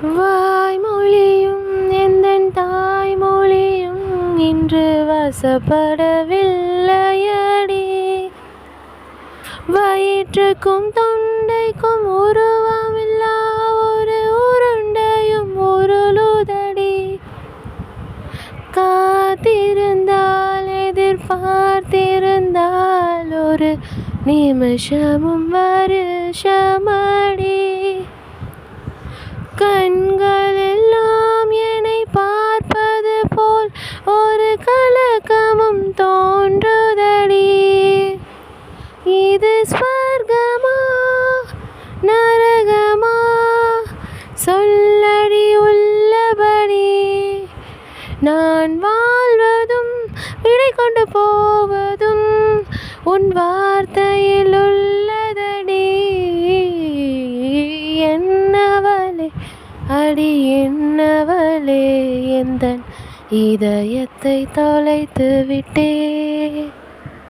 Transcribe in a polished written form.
வாய்மொழியும் எந்தன் தாய்மொழியும் இன்று வசப்படவில்லையடி. வயிற்றுக்கும் தொண்டைக்கும் உருவமில்லா ஒரு உருண்டையும் உருளுதடி. காத்திருந்தால் எதிர்பார்த்திருந்தால் ஒரு நிமிஷமும் வருஷமடி. கண்கள் எல்லாம் என்னை பார்ப்பது போல் ஒரு கலக்கமும் தோன்றுதடி. இது ஸ்வர்கமா நரகமா சொல்லடி உள்ளபடி. நான் வாழ்வதும் விடை கொண்டு போவதும் உன் வார்த்தையில் உள்ளதடி. என்னவளே அடி என்னவளே எந்தன் இதயத்தை தொலைத்து விட்டே.